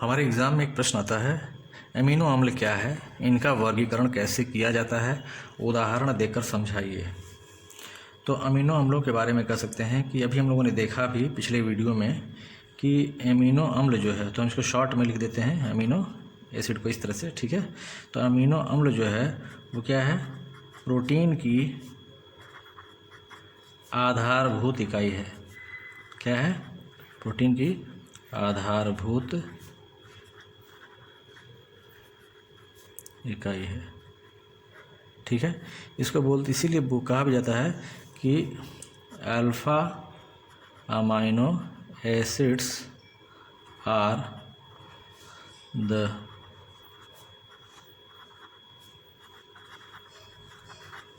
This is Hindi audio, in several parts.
हमारे एग्ज़ाम में एक प्रश्न आता है, अमीनो अम्ल क्या है, इनका वर्गीकरण कैसे किया जाता है, उदाहरण देकर समझाइए। तो अमीनो अम्लों के बारे में कह सकते हैं कि अभी हम लोगों ने देखा भी पिछले वीडियो में कि अमीनो अम्ल जो है, तो हम इसको शॉर्ट में लिख देते हैं अमीनो एसिड को इस तरह से, ठीक है। तो अमीनो अम्ल जो है वो क्या है, प्रोटीन की आधारभूत इकाई है। क्या है? प्रोटीन की आधारभूत इकाई है, ठीक है। इसको बोलते इसीलिए कहा भी जाता है कि alpha amino acids are the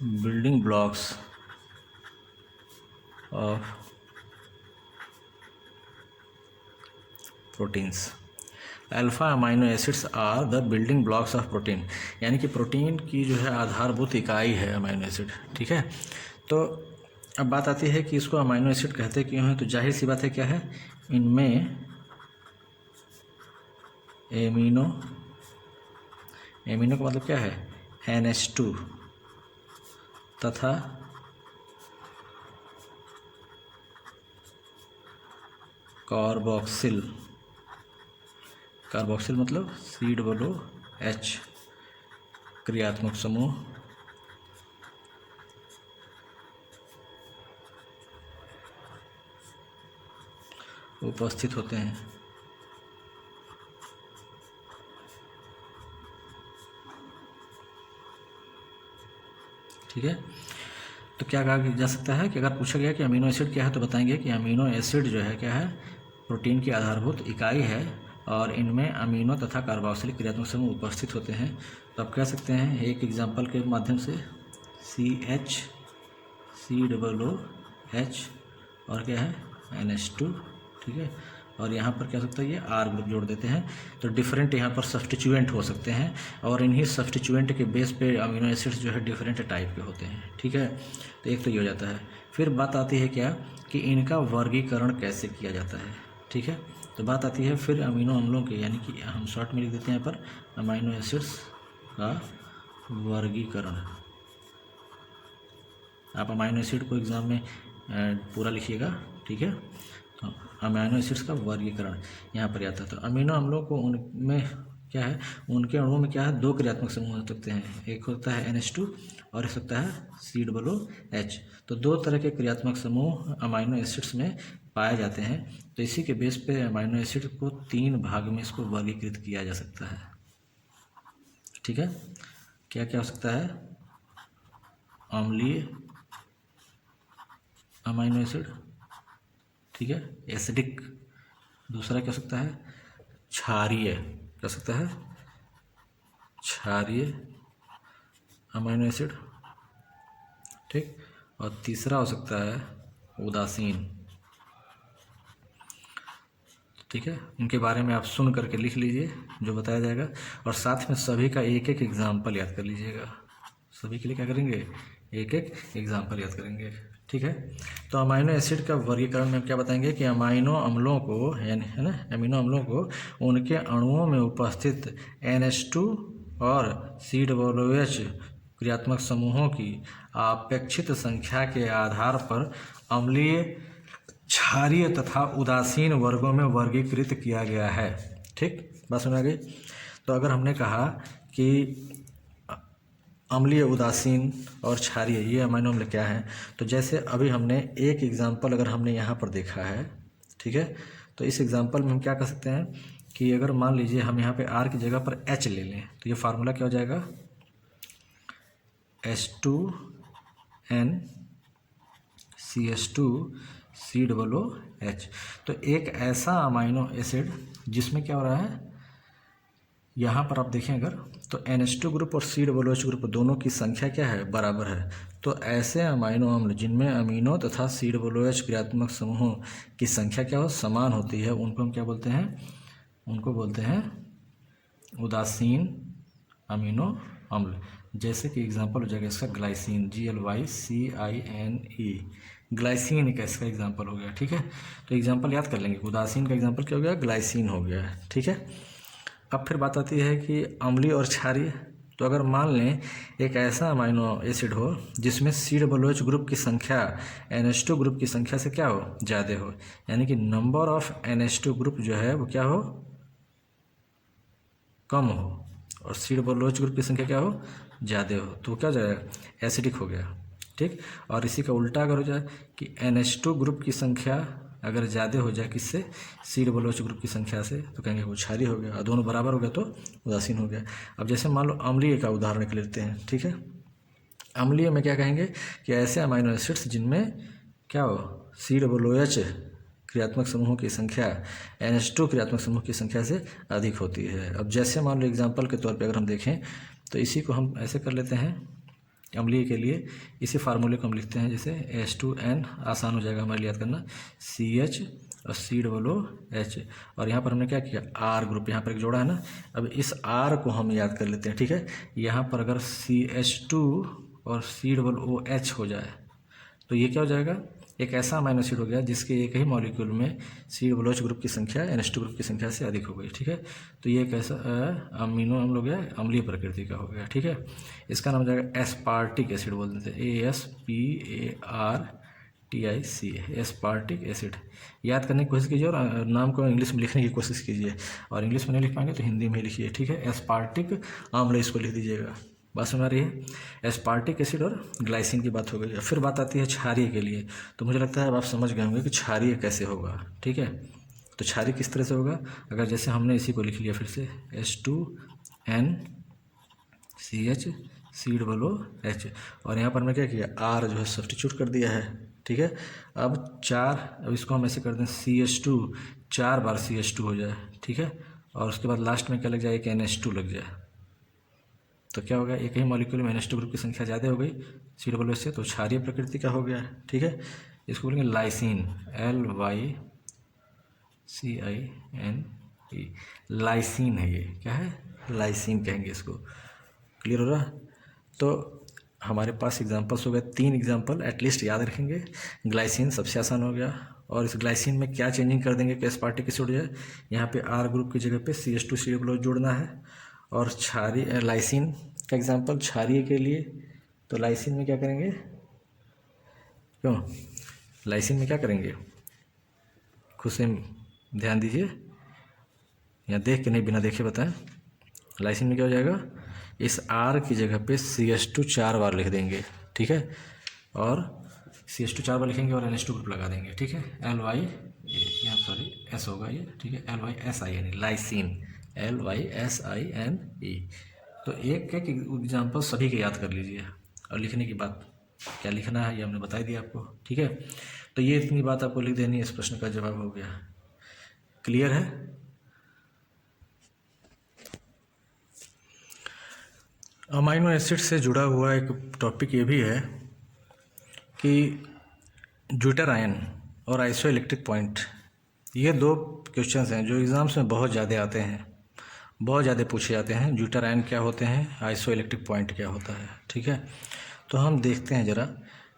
building blocks of proteins. Alpha amino acids are the building blocks of protein, यानी कि प्रोटीन की जो है आधारभूत इकाई है अमाइनो एसिड, ठीक है। तो अब बात आती है कि इसको अमाइनो एसिड कहते क्यों हैं। तो जाहिर सी बात है, क्या है, इनमें एमिनो का मतलब क्या है, NH2 तथा कार्बोक्सिल मतलब COOH क्रियात्मक समूह उपस्थित होते हैं, ठीक है। तो क्या कहा जा सकता है कि अगर पूछा गया कि अमीनो एसिड क्या है, तो बताएंगे कि अमीनो एसिड जो है क्या है, प्रोटीन की आधारभूत इकाई है और इनमें अमीनो तथा कार्बोक्सिलिक क्रियात्मक समूह उपस्थित होते हैं। तो आप कह सकते हैं एक एग्जाम्पल के माध्यम से COOH और क्या है NH2, ठीक है। और यहाँ पर क्या हो सकता है, ये R ग्रुप जोड़ देते हैं। तो डिफरेंट यहाँ पर सब्स्टिट्यूएंट हो सकते हैं और इन्हीं सब्स्टिट्यूएंट के बेस पे अमीनो एसिड्स जो है डिफरेंट टाइप के होते हैं, ठीक है। तो एक तो ये हो जाता है। फिर बात आती है क्या, कि इनका वर्गीकरण कैसे किया जाता है, ठीक है। तो बात आती है फिर अमीनो अम्लों के, यानी कि हम शॉर्ट में लिख देते हैं यहाँ पर अमीनो एसिड्स का वर्गीकरण। आप अमीनो एसिड को एग्ज़ाम में पूरा लिखिएगा, ठीक है। तो अमीनो एसिड्स का वर्गीकरण यहाँ पर आता है। तो अमीनो अम्लों को उनमें क्या है, उनके अणुओं में क्या है, दो क्रियात्मक समूह हो सकते हैं, एक होता है NH2 और एक होता है COOH। तो दो तरह के क्रियात्मक समूह अमीनो एसिड्स में पाए जाते हैं। तो इसी के बेस पे अमीनो एसिड को 3 भाग में इसको वर्गीकृत किया जा सकता है, ठीक है। क्या क्या हो सकता है, अम्लीय अमीनो एसिड, ठीक है, एसिडिक। दूसरा क्या हो सकता है, क्षारीय, क्या हो सकता है, क्षारीय अमीनो एसिड, ठीक। और तीसरा हो सकता है उदासीन, ठीक है। इनके बारे में आप सुन करके लिख लीजिए जो बताया जाएगा, और साथ में सभी का एक एक एग्जाम्पल याद कर लीजिएगा। सभी के लिए क्या करेंगे, एक एक एग्जाम्पल याद करेंगे, ठीक है। तो अमीनो एसिड का वर्गीकरण में क्या बताएंगे कि अमीनो अम्लों को, यानी है ना, अमीनो अम्लों को उनके अणुओं में उपस्थित NH2 और COOH क्रियात्मक समूहों की अपेक्षित संख्या के आधार पर अम्लीय, क्षारीय तथा उदासीन वर्गों में वर्गीकृत किया गया है, ठीक। बात सुना गई। तो अगर हमने कहा कि अम्लीय, उदासीन और क्षारीय ये अमीनो अम्ल क्या हैं, तो जैसे अभी हमने एक एग्जाम्पल अगर हमने यहाँ पर देखा है, ठीक है। तो इस एग्जाम्पल में हम क्या कर सकते हैं कि अगर मान लीजिए हम यहाँ पे R की जगह पर H ले लें, तो ये फार्मूला क्या हो जाएगा, H2NCH2COOH। तो एक ऐसा अमीनो एसिड जिसमें क्या हो रहा है, यहाँ पर आप देखें अगर, तो NH2 ग्रुप और COOH ग्रुप दोनों की संख्या क्या है, बराबर है। तो ऐसे अमीनो अम्ल जिनमें अमीनो तथा COOH क्रियात्मक समूहों की संख्या क्या हो, समान होती है, उनको हम क्या बोलते हैं, उनको बोलते हैं उदासीन अमीनो अम्ल। जैसे कि एग्जांपल हो जाएगा इसका ग्लाइसिन, GLYCINE, ग्लाइसिन का इसका एग्जांपल हो गया, ठीक है। तो एग्जांपल याद कर लेंगे, उदासीन का एग्जांपल क्या हो गया, ग्लाइसिन हो गया, ठीक है। अब फिर बात आती है कि अम्लीय और क्षारीय। तो अगर मान लें एक ऐसा अमाइनो एसिड हो जिसमें COOH ग्रुप की संख्या NH2 ग्रुप की संख्या से क्या हो, ज़्यादा हो, यानी कि नंबर ऑफ NH2 ग्रुप जो है वो क्या हो, कम हो, और COOH ग्रुप की संख्या क्या हो, ज़्यादा हो, तो क्या हो जाएगा, एसिडिक हो गया। ठीक। और इसी का उल्टा अगर हो जाए कि NH2 ग्रुप की संख्या अगर ज़्यादा हो जाए किससे, COOH ग्रुप की संख्या से, तो कहेंगे वो क्षारीय हो गया, और दोनों बराबर हो गया तो उदासीन हो गया। अब जैसे मान लो अम्लीय का उदाहरण लेते हैं। ठीक है, अम्लीय में क्या कहेंगे कि ऐसे अमाइनो एसिड्स जिनमें क्या हो, COOH क्रियात्मक समूहों की संख्या NH2 क्रियात्मक समूह की संख्या से अधिक होती है। अब जैसे मान लो एग्जाम्पल के तौर पे अगर हम देखें तो इसी को हम ऐसे कर लेते हैं, अम्लीय के लिए इसी फार्मूले को हम लिखते हैं जैसे H2N, आसान हो जाएगा हमारे लिए याद करना, CH और COOH, और यहाँ पर हमने क्या किया, R ग्रुप यहाँ पर एक जोड़ा है ना। अब इस R को हम याद कर लेते हैं। ठीक है, यहाँ पर अगर CH2 और COOH हो जाए तो ये क्या हो जाएगा, एक ऐसा अमाइनो एसिड हो गया जिसके एक ही मॉलिक्यूल में COOH ग्रुप की संख्या NH2 ग्रुप की संख्या से अधिक हो गई। ठीक है, तो ये एक ऐसा अमीनो अम्ल हो गया, अम्लीय प्रकृति का हो गया। ठीक है, इसका नाम हो जाएगा एस्पार्टिक एसिड बोल देते हैं, ASPARTIC, एस्पार्टिक एसिड। याद करने की कोशिश कीजिए और नाम को इंग्लिश में लिखने की कोशिश कीजिए, और इंग्लिश में नहीं लिख पाएंगे तो हिंदी में लिखिए। ठीक है, एस्पार्टिक अम्ल इसको लिख दीजिएगा। बात समझ आ रही है। एस्पार्टिक एसिड और ग्लाइसिन की बात हो गई। फिर बात आती है क्षारीय के लिए। तो मुझे लगता है अब आप समझ गए होंगे कि क्षारीय कैसे होगा। ठीक है, तो क्षारीय किस तरह से होगा, अगर जैसे हमने इसी को लिख लिया फिर से H2NCH COOH, और यहाँ पर मैं क्या किया, R जो है सब्स्टिट्यूट कर दिया है। ठीक है, अब इसको हम ऐसे कर दें CH2, 4 बार CH2 हो जाए। ठीक है, और उसके बाद लास्ट में क्या लग जाए, एक NH2 लग जाए, तो क्या होगा, एक ही मॉलिक्यूल में NH2 ग्रुप की संख्या ज़्यादा हो गई COOH से, तो क्षारीय प्रकृति का हो गया। ठीक है, इसको बोलेंगे लाइसिन, LYCINE, लाइसिन है ये, क्या है, लाइसिन कहेंगे इसको। क्लियर हो रहा। तो हमारे पास एग्जांपल्स हो गए, 3 एग्जांपल एटलीस्ट याद रखेंगे। ग्लाइसिन सबसे आसान हो गया, और इस ग्लाइसिन में क्या चेंजिंग कर देंगे कि एस्पार्टिक एसिड हो जाए, यहाँ पे R ग्रुप की जगह पे CH2 COOH जोड़ना है। और क्षारीय लाइसिन का एग्जांपल क्षारीय के लिए, तो लाइसिन में क्या करेंगे, क्यों लाइसिन में क्या करेंगे, खुद से ध्यान दीजिए या देख के नहीं, बिना देखे बताएं। लाइसिन में क्या हो जाएगा, इस R की जगह पे CH2 4 बार लिख देंगे। ठीक है, और CH2 4 बार लिखेंगे और NH2 ग्रुप लगा देंगे। ठीक है, S होगा ये। ठीक है, LYSINE, लाइसिन, LYSINE। तो एक एग्जाम्पल सभी के याद कर लीजिए, और लिखने की बात क्या लिखना है ये हमने बता दिया आपको। ठीक है, तो ये इतनी बात आपको लिख देनी है, इस प्रश्न का जवाब हो गया। क्लियर है। अमाइनो एसिड से जुड़ा हुआ एक टॉपिक ये भी है कि ज्यूटर आयन और आइसो इलेक्ट्रिक पॉइंट, ये 2 क्वेश्चंस हैं जो एग्ज़ाम्स में बहुत ज़्यादा आते हैं, बहुत ज़्यादा पूछे जाते हैं। ज्यूटर आयन क्या होते हैं, आइसो इलेक्ट्रिक पॉइंट क्या होता है। ठीक है, तो हम देखते हैं ज़रा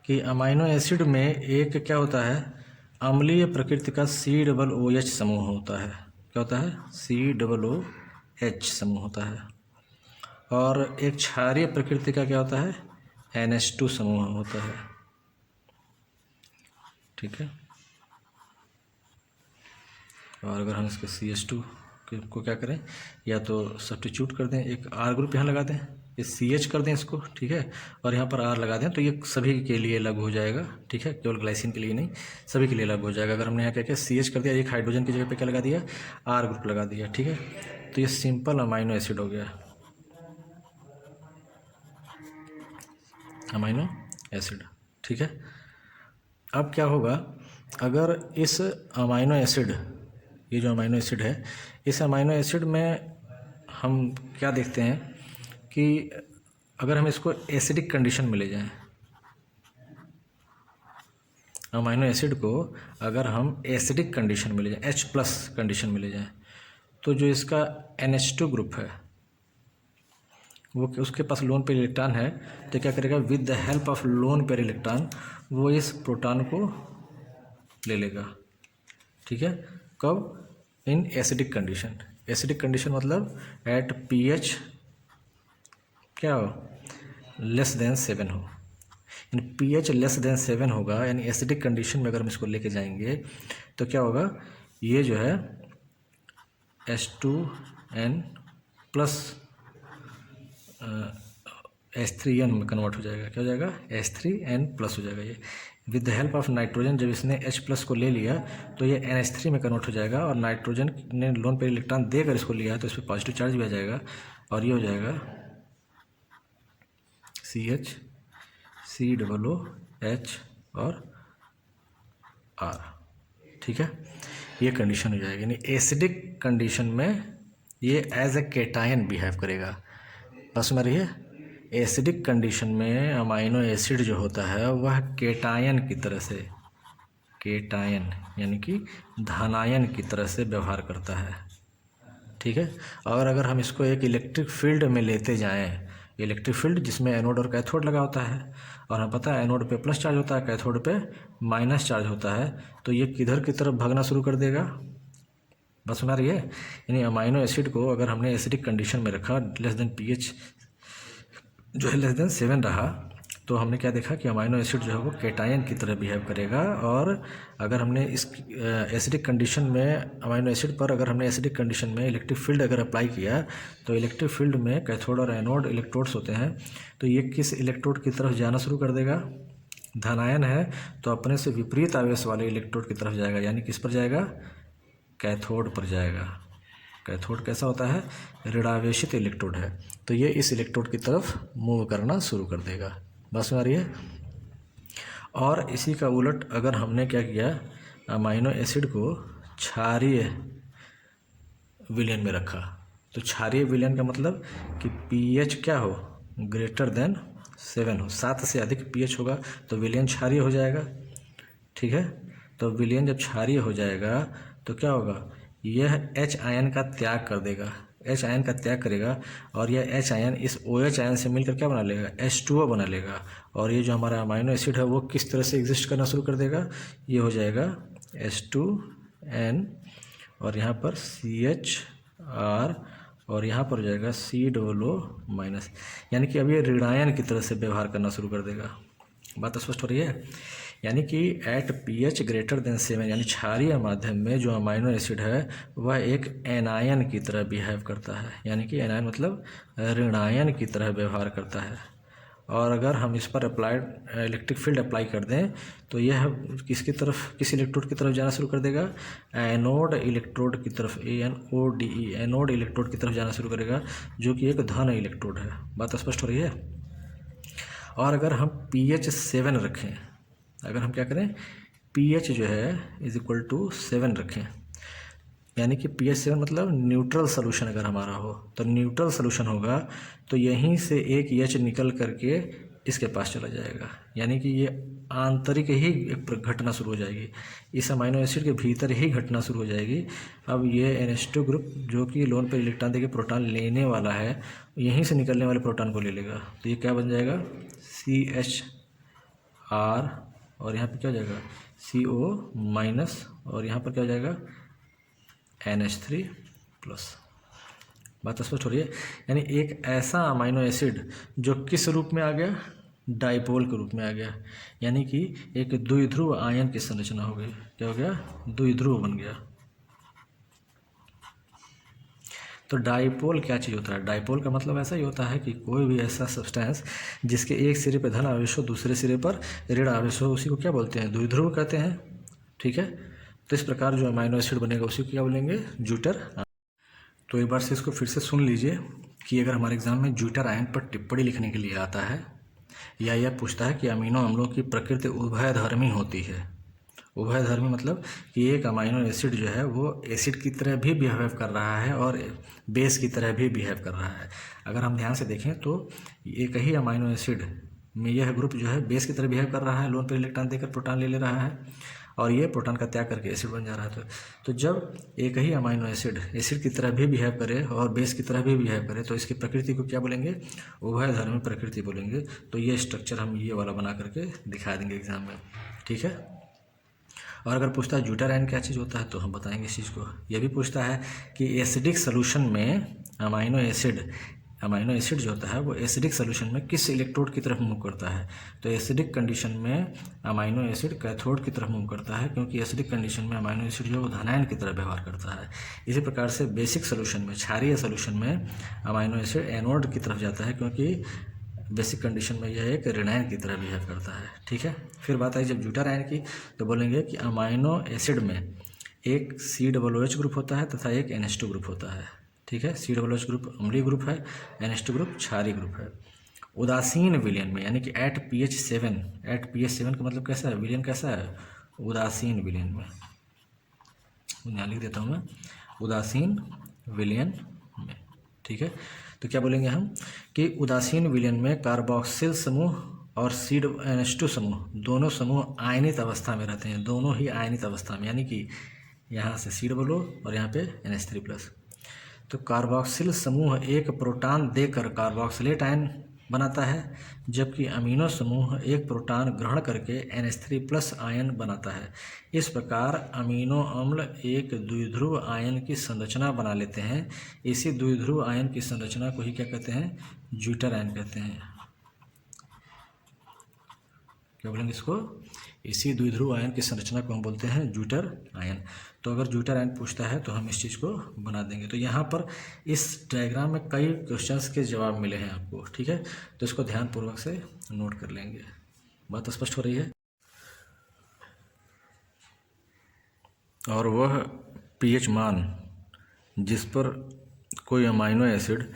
कि अमाइनो एसिड में एक क्या होता है, अम्लीय प्रकृति का COOH समूह होता है। क्या होता है, COOH समूह होता है। और एक क्षारीय प्रकृति का क्या होता है, NH2 समूह होता है। ठीक है, और अगर हम इसके CH2 को क्या करें, या तो सब्स्टिट्यूट कर दें, एक R ग्रुप यहाँ लगा दें, इस CH कर दें इसको। ठीक है, और यहाँ पर R लगा दें, तो ये सभी के लिए लागू हो जाएगा। ठीक है, केवल ग्लाइसिन के लिए नहीं, सभी के लिए लागू हो जाएगा। अगर हमने यहाँ क्या किया, CH कर दिया, एक हाइड्रोजन की जगह पे क्या लगा दिया, R ग्रुप लगा दिया। ठीक है, तो ये सिंपल अमाइनो एसिड हो गया, अमाइनो एसिड। ठीक है, अब क्या होगा, अगर इस अमाइनो एसिड, ये जो अमाइनो एसिड है, इस अमाइनो एसिड में हम क्या देखते हैं कि अगर हम इसको एसिडिक कंडीशन में ले जाएं, अमाइनो एसिड को अगर हम एसिडिक कंडीशन में ले जाएं, H+ कंडीशन में ले जाएं, तो जो इसका NH2 ग्रुप है वो उसके पास लोन पेयर इलेक्ट्रॉन है, तो क्या करेगा, with the help of lone pair electron वो इस प्रोटॉन को ले लेगा। ठीक है, कब, in acidic condition. Acidic condition मतलब एट pH क्या हो, लेस देन 7 हो, यानी pH लेस देन 7 होगा, यानी एसिडिक कंडीशन में अगर हम इसको लेके जाएंगे तो क्या होगा, ये जो है H2N प्लस H3N में कन्वर्ट हो जाएगा, क्या हो जाएगा, H3N प्लस हो जाएगा। ये with the help of nitrogen जब इसने H प्लस को ले लिया तो ये NH3 में कन्वर्ट हो जाएगा, और नाइट्रोजन ने लोन पे इलेक्ट्रॉन देकर इसको लिया तो इस पर पॉजिटिव चार्ज भी आ जाएगा, और ये हो जाएगा CH COOH और R। ठीक है, ये कंडीशन हो जाएगी, यानी एसिडिक कंडीशन में ये एज ए केटायन बिहेव करेगा। बस में रहिए, एसिडिक कंडीशन में अमाइनो एसिड जो होता है वह केटायन की तरह से, केटायन यानी कि धनायन की तरह से व्यवहार करता है। ठीक है, और अगर हम इसको एक इलेक्ट्रिक फील्ड में लेते जाएं, इलेक्ट्रिक फील्ड जिसमें एनोड और कैथोड लगा होता है, और हमें पता है एनोड पे प्लस चार्ज होता है, कैथोड पे माइनस चार्ज होता है, तो ये किधर की तरफ भागना शुरू कर देगा। बस सुना रही है, यानी अमाइनो एसिड को अगर हमने एसिडिक कंडीशन में रखा, लेस देन pH जो है लेस देन 7 रहा, तो हमने क्या देखा कि अमाइनो एसिड जो है वो केटायन की तरह बिहेव करेगा। और अगर हमने इस एसिडिक कंडीशन में अमाइनो एसिड पर अगर हमने एसिडिक कंडीशन में इलेक्ट्रिक फील्ड अगर अप्लाई किया, तो इलेक्ट्रिक फील्ड में कैथोड और एनोड इलेक्ट्रोड्स होते हैं, तो ये किस इलेक्ट्रोड की तरफ जाना शुरू कर देगा, धनायन है तो अपने से विपरीत आवेश वाले इलेक्ट्रोड की तरफ जाएगा, यानी किस पर जाएगा, कैथोड पर जाएगा। कैथोड कैसा होता है, ऋणावेशित इलेक्ट्रोड है, तो ये इस इलेक्ट्रोड की तरफ मूव करना शुरू कर देगा। बस में आ रही है। और इसी का उलट अगर हमने क्या किया, अमाइनो एसिड को क्षारीय विलयन में रखा, तो क्षारीय विलयन का मतलब कि pH क्या हो, ग्रेटर देन 7 हो, 7 से अधिक pH होगा तो विलयन क्षारीय हो जाएगा। ठीक है, तो विलयन जब क्षारीय हो जाएगा तो क्या होगा, यह H आयन का त्याग कर देगा, H आयन का त्याग करेगा, और यह H आयन इस OH आयन से मिलकर क्या बना लेगा, H2O बना लेगा, और ये जो हमारा अमाइनो एसिड है वो किस तरह से एग्जिस्ट करना शुरू कर देगा, ये हो जाएगा H2N, और यहाँ पर CHR, और यहाँ पर हो जाएगा COO-, यानी कि अब ये ऋणायन की तरह से व्यवहार करना शुरू कर देगा। बात स्पष्ट हो रही है, यानी कि एट pH ग्रेटर देन 7, यानी क्षारीय माध्यम में जो अमाइनो एसिड है वह एक एनायन की तरह बिहेव करता है, यानी कि एनायन मतलब ऋणायन की तरह व्यवहार करता है। और अगर हम इस पर अप्लाइड इलेक्ट्रिक फील्ड अप्लाई कर दें तो यह किसकी तरफ, किस इलेक्ट्रोड की तरफ जाना शुरू कर देगा, एनोड इलेक्ट्रोड की तरफ, ANODE, एनोड इलेक्ट्रोड की तरफ जाना शुरू करेगा, जो कि एक धन इलेक्ट्रोड है। बात स्पष्ट हो रही है। और अगर हम pH 7 रखें, अगर हम क्या करें, pH जो है इज इक्वल टू 7 रखें, यानी कि pH 7 मतलब न्यूट्रल सोल्यूशन अगर हमारा हो, तो न्यूट्रल सोल्यूशन होगा तो यहीं से एक H निकल करके इसके पास चला जाएगा, यानी कि ये आंतरिक ही घटना शुरू हो जाएगी, इस अमाइनो एसिड के भीतर ही घटना शुरू हो जाएगी। अब ये NH2 ग्रुप जो कि लोन पर इलेक्ट्रॉन देके प्रोटॉन लेने वाला है, यहीं से निकलने वाले प्रोटॉन को ले लेगा, तो ये क्या बन जाएगा, CHR, और यहाँ पे क्या हो जाएगा CO-, और यहाँ पर क्या हो जाएगा NH3+। बात स्पष्ट हो रही है, यानी एक ऐसा अमाइनो एसिड जो किस रूप में आ गया, डाइपोल के रूप में आ गया, यानी कि एक द्विध्रुव आयन की संरचना हो गई, क्या हो गया, द्विध्रुव बन गया। तो डाइपोल क्या चीज़ होता है, डाइपोल का मतलब ऐसा ही होता है कि कोई भी ऐसा सब्सटेंस जिसके एक सिरे पर धन आवेश हो, दूसरे सिरे पर ऋण आवेश हो, उसी को क्या बोलते हैं, द्विध्रुव कहते हैं। ठीक है, तो इस प्रकार जो अमाइनो एसिड बनेगा उसी को क्या बोलेंगे, ज्यूटर। तो एक बार से इसको फिर से सुन लीजिए कि अगर हमारे एग्जाम में ज्यूटर आयन पर टिप्पणी लिखने के लिए आता है, या यह पूछता है कि अमीनो अम्लों की प्रकृति उभयधर्मी होती है। उभयधर्मी मतलब कि एक अमाइनो एसिड जो है वो एसिड की तरह भी बिहेव कर रहा है और बेस की तरह भी बिहेव कर रहा है। अगर हम ध्यान से देखें तो एक ही अमाइनो एसिड में यह ग्रुप जो है बेस की तरह बिहेव कर रहा है, लोन पर इलेक्ट्रॉन देकर प्रोटॉन ले रहा है, और ये प्रोटॉन का त्याग करके एसिड बन जा रहा है। तो जब एक ही अमाइनो एसिड एसिड की तरह भी बिहेव करे और बेस की तरह भी बिहेव करे तो इसकी प्रकृति को क्या बोलेंगे, उभयधर्मी प्रकृति बोलेंगे। तो ये स्ट्रक्चर हम ये वाला बना करके दिखा देंगे एग्जाम में। ठीक है, और अगर पूछता है ज्यूटारायन क्या चीज़ होता है तो हम बताएंगे इस चीज़ को। यह भी पूछता है कि एसिडिक सोल्यूशन में अमाइनो एसिड जो होता है वो एसिडिक सोल्यूशन में किस इलेक्ट्रोड की तरफ मूव करता है। तो एसिडिक कंडीशन में अमाइनो एसिड कैथोड की तरफ मूव करता है, क्योंकि एसिडिक कंडीशन में अमाइनो एसिड जो है वो धनायन की तरफ व्यवहार करता है। इसी प्रकार से बेसिक सोल्यूशन में, क्षारीय सोल्यूशन में अमाइनो एसिड एनोड की तरफ जाता है, क्योंकि बेसिक कंडीशन में यह एक ऋणायन की तरह बिहेव करता है। ठीक है, फिर बात आई जब ज्यूटारायन की, तो बोलेंगे कि अमाइनो एसिड में एक COOH ग्रुप होता है तथा एक NH2 ग्रुप होता है। ठीक है, COOH ग्रुप अम्लीय ग्रुप है, NH2 ग्रुप क्षारीय ग्रुप है। उदासीन विलयन में यानी कि एट pH 7 का मतलब कैसा है, विलयन कैसा है, उदासीन विलयन में, यहाँ लिख देता हूँ मैं, उदासीन विलयन में। ठीक है, तो क्या बोलेंगे हम कि उदासीन विलयन में कार्बोक्सिल समूह और NH2 समूह, दोनों समूह आयनित अवस्था में रहते हैं, दोनों ही आयनित अवस्था में, यानी कि यहाँ से COO और यहाँ पे NH3+। तो कार्बोक्सिल समूह एक प्रोटॉन देकर कार्बोक्सिलेट आयन बनाता है, जबकि अमीनो समूह एक प्रोटॉन ग्रहण करके NH3+ आयन बनाता है। इस प्रकार अमीनो अम्ल एक द्विध्रुव आयन की संरचना बना लेते हैं। इसी द्विध्रुव आयन की संरचना को ही क्या कहते हैं, ज्यूटारायन कहते हैं। क्या बोलेंगे इसको, इसी द्विध्रुव आयन की संरचना को हम बोलते हैं ज्यूटर आयन। तो अगर ज्यूटर आयन पूछता है तो हम इस चीज़ को बना देंगे। तो यहाँ पर इस डायग्राम में कई क्वेश्चंस के जवाब मिले हैं आपको। ठीक है, तो इसको ध्यानपूर्वक से नोट कर लेंगे। बात स्पष्ट हो रही है। और वह pH मान जिस पर कोई अमाइनो एसिड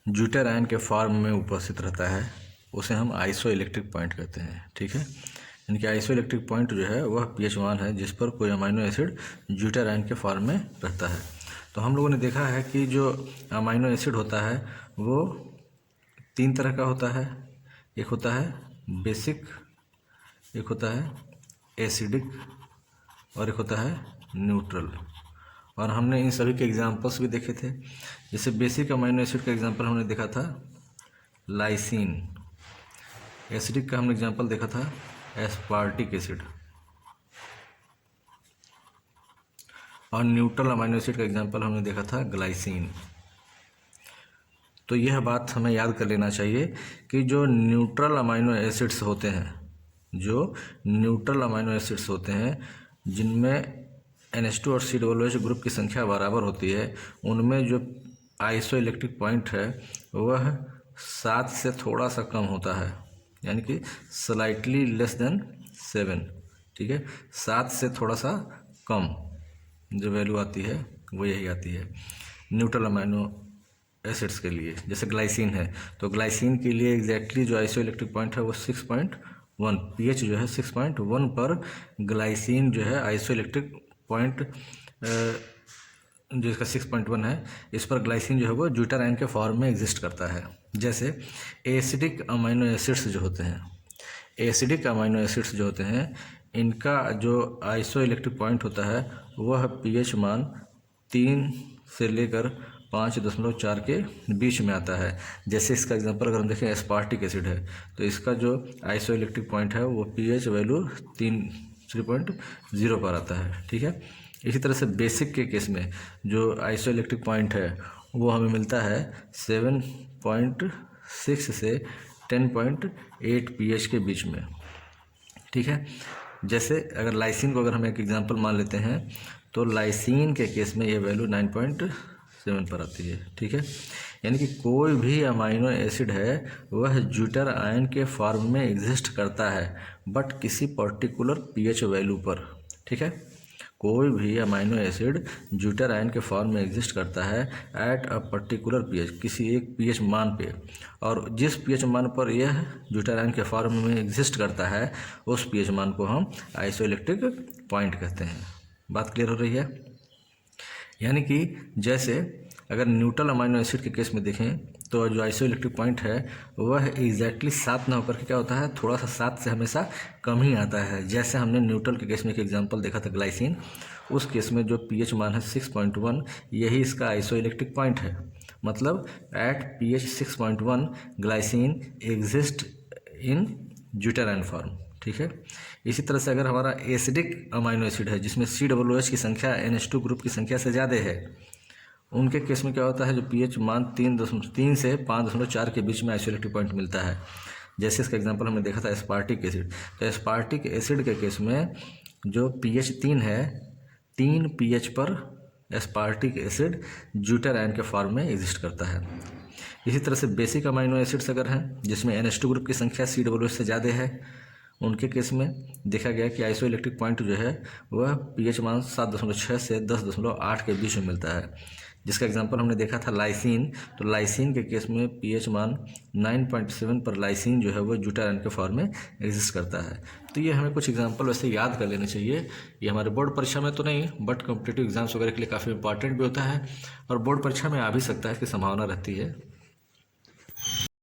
ज्यूटर आयन के फॉर्म में उपस्थित रहता है उसे हम आइसोइलेक्ट्रिक पॉइंट कहते हैं। ठीक है, यानी कि आइसोइलेक्ट्रिक पॉइंट जो है वह pH मान है जिस पर कोई अमाइनो एसिड ज्यूटर आयन के फॉर्म में रहता है। तो हम लोगों ने देखा है कि जो अमाइनो एसिड होता है वो 3 तरह का होता है। एक होता है बेसिक, एक होता है एसिडिक और एक होता है न्यूट्रल। और हमने इन सभी के एग्जाम्पल्स भी देखे थे। जैसे बेसिक अमाइनो एसिड का एग्जाम्पल हमने देखा था लाइसिन, एसिडिक का हमने एग्जाम्पल देखा था एस्पार्टिक एसिड, और न्यूट्रल अमाइनो एसिड का एग्जाम्पल हमने देखा था ग्लाइसिन। तो यह बात हमें याद कर लेना चाहिए कि जो न्यूट्रल अमाइनो एसिड्स होते हैं, जो न्यूट्रल अमाइनो एसिड्स होते हैं जिनमें NH2 और COOH ग्रुप की संख्या बराबर होती है, उनमें जो आइसोइलेक्ट्रिक पॉइंट है वह 7 से थोड़ा सा कम होता है, यानी कि स्लाइटली लेस देन 7। ठीक है, 7 से थोड़ा सा कम जो वैल्यू आती है वो यही आती है न्यूट्रल अमाइनो एसिड्स के लिए। जैसे ग्लाइसिन है तो ग्लाइसिन के लिए एग्जैक्टली जो आइसोइलेक्ट्रिक पॉइंट है वो 6.1, pH जो है 6.1 पर ग्लाइसिन जो है आइसोइलेक्ट्रिक पॉइंट जो इसका 6.1 है, इस पर ग्लाइसिन जो है वो ज्यूटर आयन के फॉर्म में एग्जिस्ट करता है। जैसे एसिडिक अमाइनो एसिड्स जो होते हैं, एसिडिक अमाइनो एसिड्स जो होते हैं इनका जो आइसोइलेक्ट्रिक पॉइंट होता है वह pH मान 3 से लेकर 5.4 के बीच में आता है। जैसे इसका एग्जांपल अगर हम देखें एस्पार्टिक एसिड है तो इसका जो आइसोइलेक्ट्रिक पॉइंट है वो pH वैल्यू 3.0 पर आता है। ठीक है, इसी तरह से बेसिक के केस में जो आइसोइलेक्ट्रिक पॉइंट है वो हमें मिलता है 7.6 से 10.8 pH के बीच में। ठीक है, जैसे अगर लाइसिन को अगर हम एक एग्जांपल मान लेते हैं तो लाइसिन के केस में ये वैल्यू 9.7 पर आती है। ठीक है, यानी कि कोई भी अमाइनो एसिड है वह ज्यूटर आयन के फॉर्म में एग्जिस्ट करता है बट किसी पर्टिकुलर pH वैल्यू पर। ठीक है, कोई भी अमाइनो एसिड ज्यूटर आयन के फॉर्म में एग्जिस्ट करता है एट अ पर्टिकुलर pH, किसी एक pH मान पे, और जिस pH मान पर यह ज्यूटर आयन के फॉर्म में एग्जिस्ट करता है उस pH मान को हम आइसोइलेक्ट्रिक पॉइंट कहते हैं। बात क्लियर हो रही है। यानी कि जैसे अगर न्यूट्रल अमाइनो एसिड के केस में देखें तो जो आइसोइलेक्ट्रिक पॉइंट है वह एग्जैक्टली 7 ना होकर के क्या होता है, थोड़ा सा 7 से हमेशा कम ही आता है। जैसे हमने न्यूट्रल के केस में एक एग्जांपल देखा था ग्लाइसिन, उस केस में जो pH मान है 6.1 यही इसका आइसोइलेक्ट्रिक पॉइंट है। मतलब at pH 6.1 glycine exist in zwitter ion form. ठीक ठीक है। इसी तरह से अगर हमारा एसिडिक अमाइनो एसिड है जिसमें COOH की संख्या NH2 ग्रुप की संख्या से ज़्यादा है, उनके केस में क्या होता है, जो pH मान 3 से 5.4 के बीच में आइसोलेटिव पॉइंट मिलता है। जैसे इसका एग्जांपल हमने देखा था एस्पार्टिक एसिड। तो एस्पार्टिक एसिड के केस में जो pH 3 है, 3 pH पर एस्पार्टिक एसिड ज्यूटर आयन के फॉर्म में एग्जिस्ट करता है। इसी तरह से बेसिक अमाइनो एसिड्स अगर हैं जिसमें NH2 ग्रुप की संख्या COOH से ज़्यादा है, उनके केस में देखा गया कि आइसोइलेक्ट्रिक पॉइंट जो है वह pH मान 7.6 से 10.8 के बीच में मिलता है। जिसका एग्जांपल हमने देखा था लाइसिन। तो लाइसिन के केस में pH मान 9.7 पर लाइसिन जो है वो ज्यूटर आयन के फॉर्म में एग्जिस्ट करता है। तो ये हमें कुछ एग्जांपल वैसे याद कर लेने चाहिए। ये हमारे बोर्ड परीक्षा में तो नहीं, बट कॉम्पिटिटिव एग्जाम्स वगैरह के लिए काफ़ी इंपॉर्टेंट भी होता है और बोर्ड परीक्षा में आ भी सकता है, इसकी संभावना रहती है।